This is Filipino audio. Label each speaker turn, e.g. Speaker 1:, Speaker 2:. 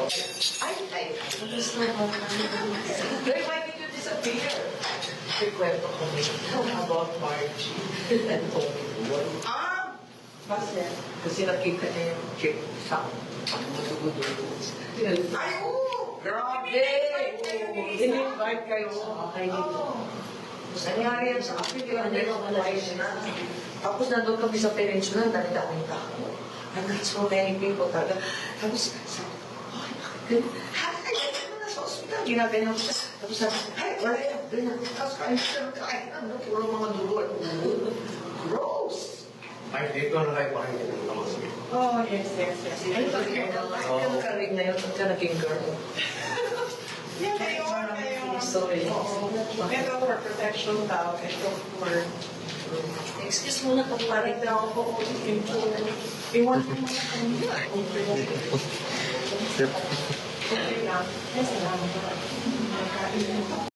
Speaker 1: Ay. They might need to disappear. Rekwento ko about Margie and Tony Boy.
Speaker 2: Bakit?
Speaker 1: Kasi nakita niya yung chick sa madugo-dugo. Ay, oo! Grabe! In-invite kayo.
Speaker 2: Okay,
Speaker 1: Nangyari yan sa akin, kaya nag-invite na. Tapos nandun kami sa peninsula, dami-daming tao. I got so many people talaga. Tapos sabi ko, ay, bakit ganyan? Ay, ganyan na sa ospital. Ginaganyan ko. Tapos sabi ko, ay, wala yan. Ganyan. Tapos kain na. Puro mga dugo at ulo. Gross!
Speaker 3: Ay, dito na kayo pakinggan ng mga sige.
Speaker 2: Oh, yes.
Speaker 1: Ay, bakit ka rin na yun? Ba't ka naging girl?
Speaker 2: Yeah, ngayon.
Speaker 1: Sorry.
Speaker 2: Ito for protection tao. Ito for...
Speaker 1: Excuse mo na kung parang
Speaker 2: Parang daw ako iwan mo muna kami. Okay lang. Yes, salamat.